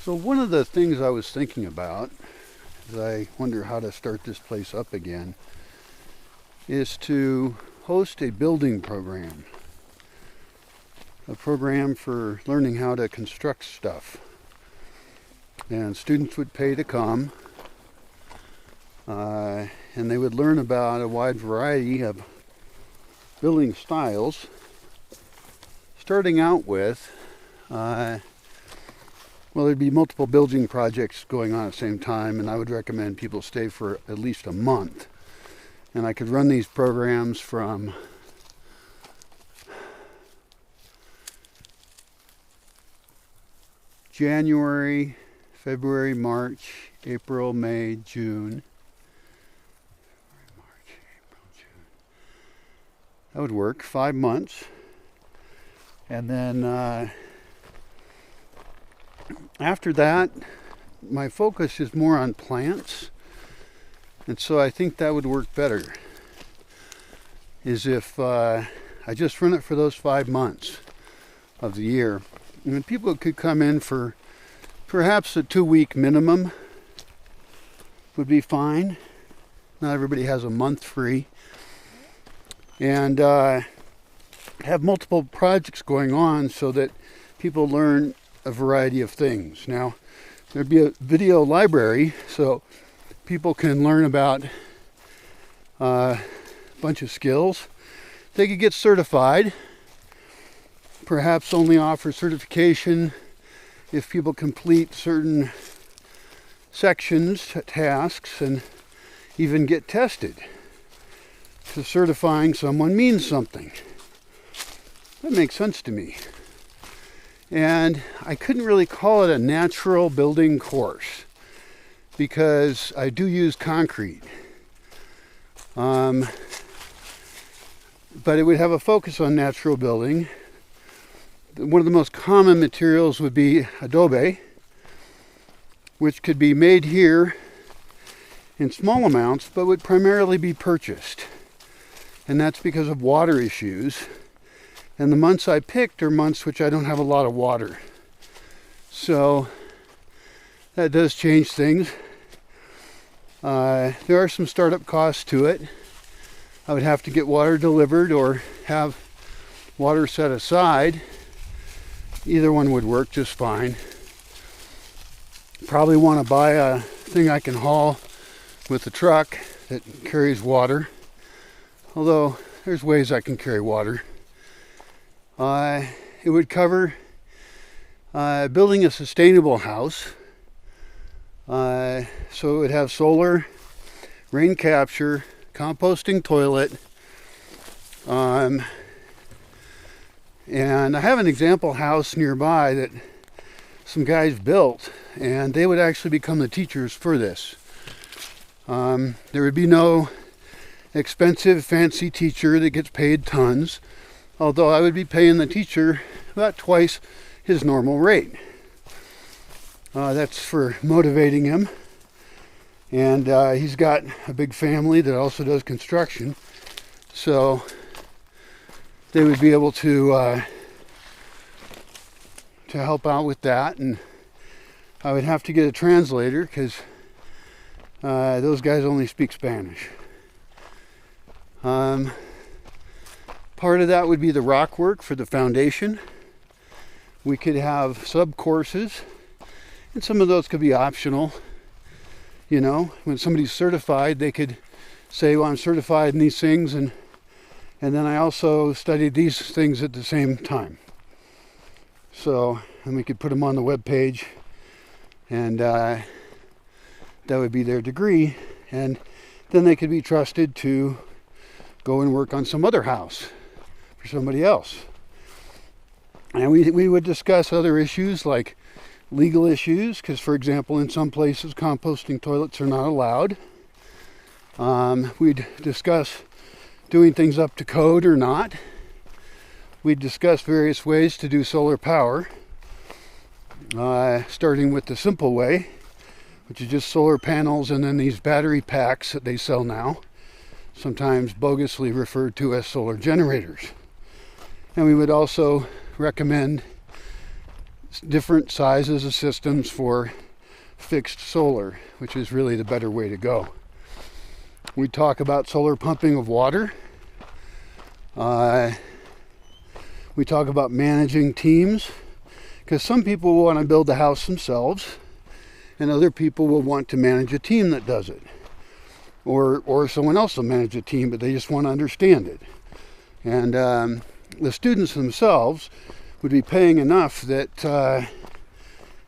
So one of the things I was thinking about, as I wonder how to start this place up again, is to host a building program. A program for learning how to construct stuff. And students would pay to come, and they would learn about a wide variety of building styles, starting out with well, there'd be multiple building projects going on at the same time, and I would recommend people stay for at least a month. And I could run these programs from January, February, March, April, May, June. That would work, 5 months. And then after that, my focus is more on plants, and so I think that would work better, is if I just run it for those 5 months of the year. And people could come in for perhaps a 2-week minimum would be fine. Not everybody has a month free. And have multiple projects going on so that people learn a variety of things. Now, there'd be a video library so people can learn about a bunch of skills. They could get certified, perhaps only offer certification if people complete certain sections, tasks, and even get tested. So certifying someone means something. That makes sense to me. And I couldn't really call it a natural building course because I do use concrete. But it would have a focus on natural building. One of the most common materials would be adobe, which could be made here in small amounts, but would primarily be purchased. And that's because of water issues. And the months I picked are months which I don't have a lot of water. So that does change things. There are some startup costs to it. I would have to get water delivered or have water set aside. Either one would work just fine. Probably want to buy a thing I can haul with a truck that carries water. Although there's ways I can carry water. It would cover building a sustainable house. So it would have solar, rain capture, composting toilet. And I have an example house nearby that some guys built, and they would actually become the teachers for this. There would be no expensive, fancy teacher that gets paid tons. Although I would be paying the teacher about twice his normal rate. That's for motivating him. And he's got a big family that also does construction. So they would be able to help out with that. And I would have to get a translator because those guys only speak Spanish. Part of that would be the rock work for the foundation. We could have sub-courses, and some of those could be optional. You know, when somebody's certified, they could say, well, I'm certified in these things, and then I also studied these things at the same time. So, and we could put them on the web page, and that would be their degree, and then they could be trusted to go and work on some other house for somebody else. And we would discuss other issues like legal issues, because for example in some places composting toilets are not allowed. We'd discuss doing things up to code or not. We'd discuss various ways to do solar power, starting with the simple way, which is just solar panels and then these battery packs that they sell now, sometimes bogusly referred to as solar generators. And we would also recommend different sizes of systems for fixed solar, which is really the better way to go. We talk about solar pumping of water. We talk about managing teams, because some people want to build the house themselves and other people will want to manage a team that does it, or someone else will manage a team, but they just want to understand it. And the students themselves would be paying enough that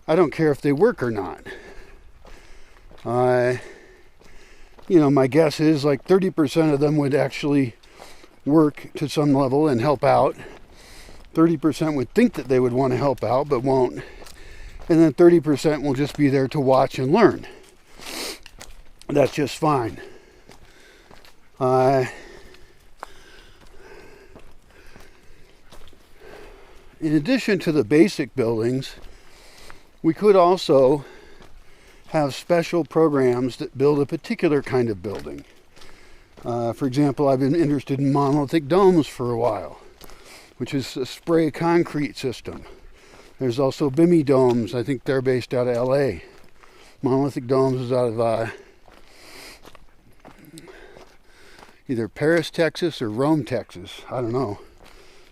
I don't care if they work or not. You know, my guess is like 30% of them would actually work to some level and help out. 30% would think that they would want to help out but won't. And then 30% will just be there to watch and learn. That's just fine. In addition to the basic buildings, we could also have special programs that build a particular kind of building. For example, I've been interested in monolithic domes for a while, which is a spray concrete system. There's also BIMI domes. I think they're based out of LA. Monolithic domes is out of either Paris, Texas or Rome, Texas. I don't know.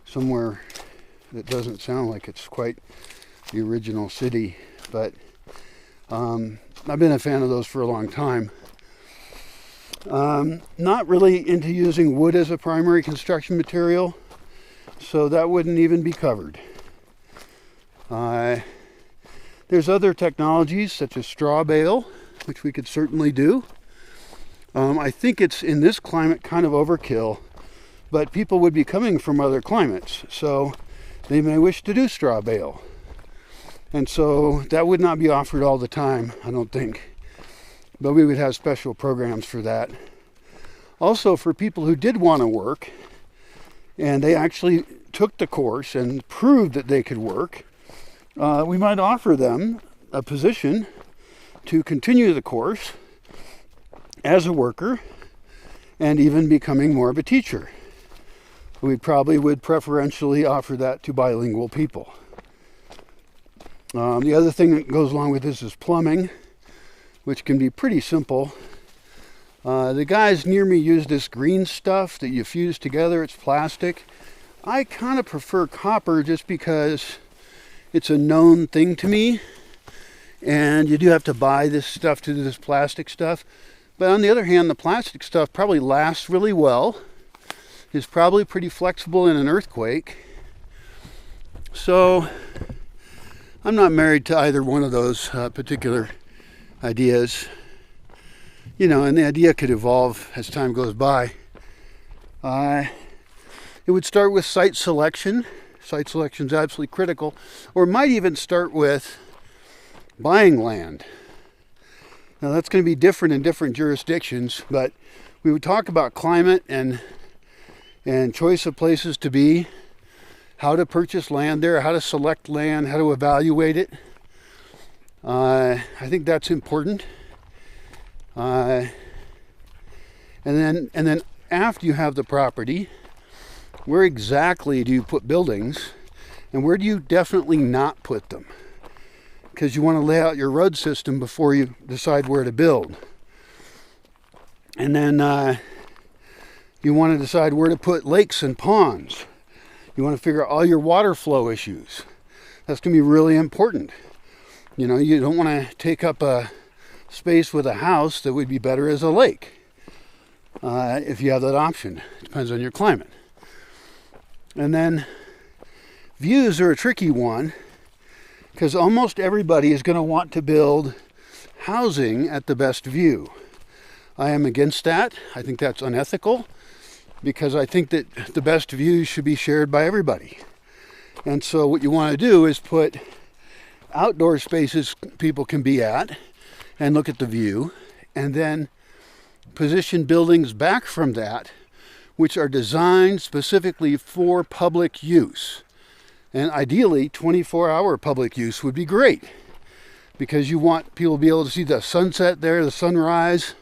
Somewhere that doesn't sound like it's quite the original city, but I've been a fan of those for a long time. Not really into using wood as a primary construction material, so that wouldn't even be covered. There's other technologies such as straw bale, which we could certainly do. I think it's in this climate kind of overkill, but people would be coming from other climates, so they may wish to do straw bale. And so that would not be offered all the time, I don't think. But we would have special programs for that. Also, for people who did want to work, and they actually took the course and proved that they could work, we might offer them a position to continue the course as a worker and even becoming more of a teacher. We probably would preferentially offer that to bilingual people. The other thing that goes along with this is plumbing, which can be pretty simple. The guys near me use this green stuff that you fuse together. It's plastic. I kind of prefer copper just because it's a known thing to me, and you do have to buy this stuff to do this plastic stuff. But on the other hand, the plastic stuff probably lasts really well, is probably pretty flexible in an earthquake. So I'm not married to either one of those particular ideas. You know, and the idea could evolve as time goes by. It would start with site selection. Site selection is absolutely critical. Or it might even start with buying land. Now that's going to be different in different jurisdictions, but we would talk about climate and choice of places to be, how to purchase land there, how to select land, how to evaluate it. I think that's important. And then after you have the property, where exactly do you put buildings, and where do you definitely not put them? Because you want to lay out your road system before you decide where to build. And then you want to decide where to put lakes and ponds. You want to figure out all your water flow issues. That's going to be really important. You know, you don't want to take up a space with a house that would be better as a lake. If you have that option. It depends on your climate. And then views are a tricky one, because almost everybody is going to want to build housing at the best view. I am against that. I think that's unethical, because I think that the best views should be shared by everybody. And so what you want to do is put outdoor spaces people can be at and look at the view, and then position buildings back from that which are designed specifically for public use. And ideally 24-hour public use would be great, because you want people to be able to see the sunset there, the sunrise,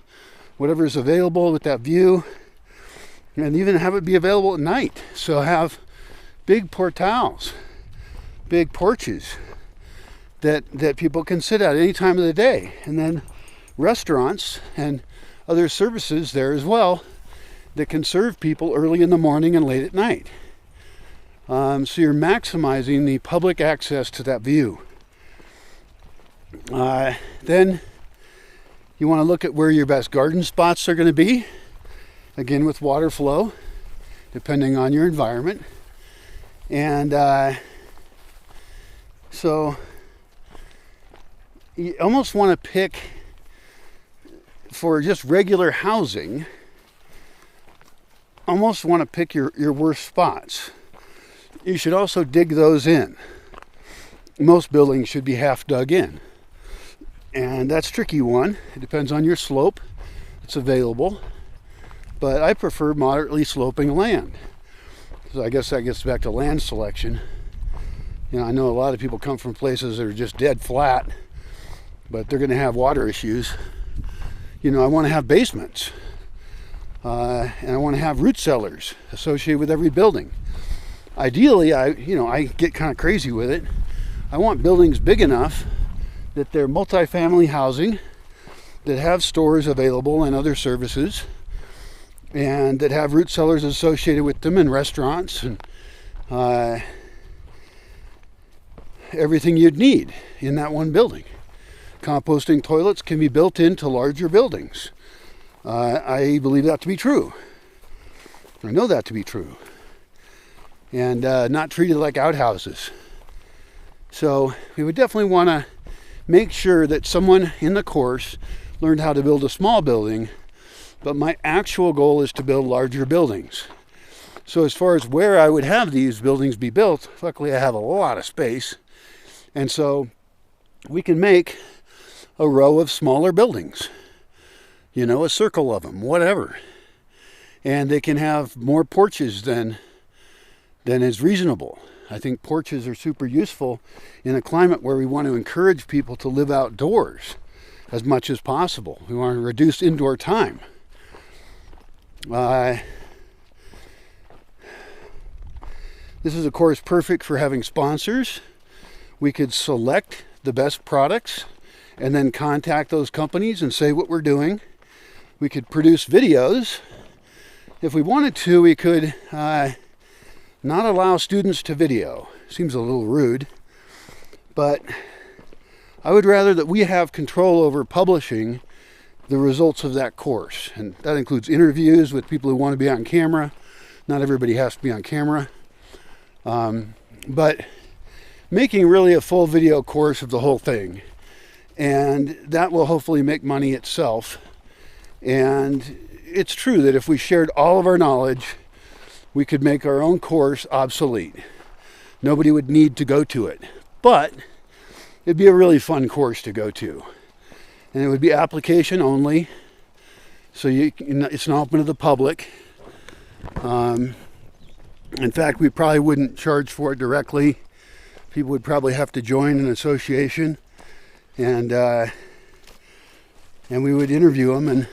whatever is available with that view, and even have it be available at night. So have big portals, big porches, that people can sit at any time of the day. And then restaurants and other services there as well that can serve people early in the morning and late at night. So you're maximizing the public access to that view. Then you want to look at where your best garden spots are going to be. Again, with water flow, depending on your environment. And so you almost want to pick, for just regular housing, almost want to pick your worst spots. You should also dig those in. Most buildings should be half dug in. And that's a tricky one. It depends on your slope that's available. But I prefer moderately sloping land. So I guess that gets back to land selection. You know, I know a lot of people come from places that are just dead flat, but they're going to have water issues. You know, I want to have basements. And I want to have root cellars associated with every building. Ideally, I get kind of crazy with it. I want buildings big enough that they're multifamily housing, that have stores available and other services, and that have root cellars associated with them, and restaurants, and everything you'd need in that one building. Composting toilets can be built into larger buildings. I believe that to be true. I know that to be true. And not treated like outhouses. So we would definitely want to make sure that someone in the course learned how to build a small building, but my actual goal is to build larger buildings. So as far as where I would have these buildings be built, luckily I have a lot of space. And so we can make a row of smaller buildings, you know, a circle of them, whatever. And they can have more porches than is reasonable. I think porches are super useful in a climate where we want to encourage people to live outdoors as much as possible. We want to reduce indoor time. This is, of course, perfect for having sponsors. We could select the best products and then contact those companies and say what we're doing. We could produce videos. If we wanted to, we could not allow students to video. Seems a little rude, but I would rather that we have control over publishing the results of that course. And that includes interviews with people who want to be on camera. Not everybody has to be on camera. But making really a full video course of the whole thing. And that will hopefully make money itself. And it's true that if we shared all of our knowledge, we could make our own course obsolete. Nobody would need to go to it. But it'd be a really fun course to go to. And it would be application only. So it's not open to the public. In fact, we probably wouldn't charge for it directly. People would probably have to join an association. And we would interview them, and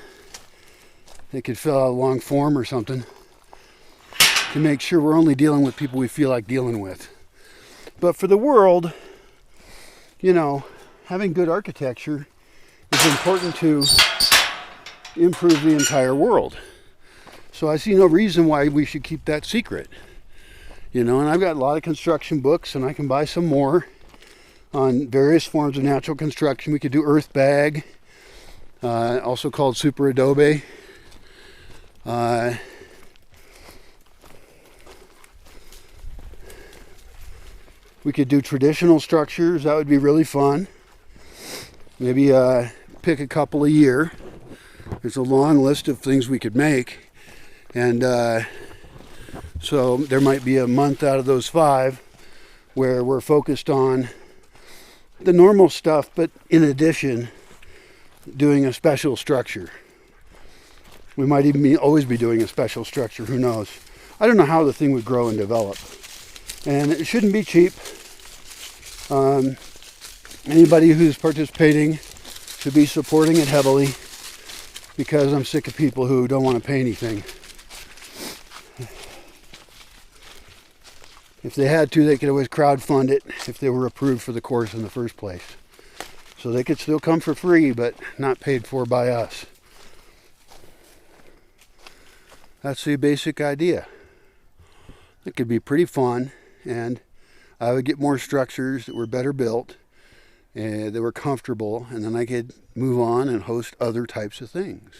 they could fill out a long form or something to make sure we're only dealing with people we feel like dealing with. But for the world, you know, having good architecture is important to improve the entire world. So I see no reason why we should keep that secret. You know, and I've got a lot of construction books, and I can buy some more on various forms of natural construction. We could do earth bag, also called super adobe. We could do traditional structures. That would be really fun. Maybe pick a couple a year. There's a long list of things we could make. And so there might be a month out of those 5 where we're focused on the normal stuff, but in addition, doing a special structure. We might even always be doing a special structure. Who knows? I don't know how the thing would grow and develop. And it shouldn't be cheap. Anybody who's participating should be supporting it heavily, because I'm sick of people who don't want to pay anything. If they had to, they could always crowdfund it if they were approved for the course in the first place. So they could still come for free, but not paid for by us. That's the basic idea. It could be pretty fun, and I would get more structures that were better built, and they were comfortable, and then I could move on and host other types of things.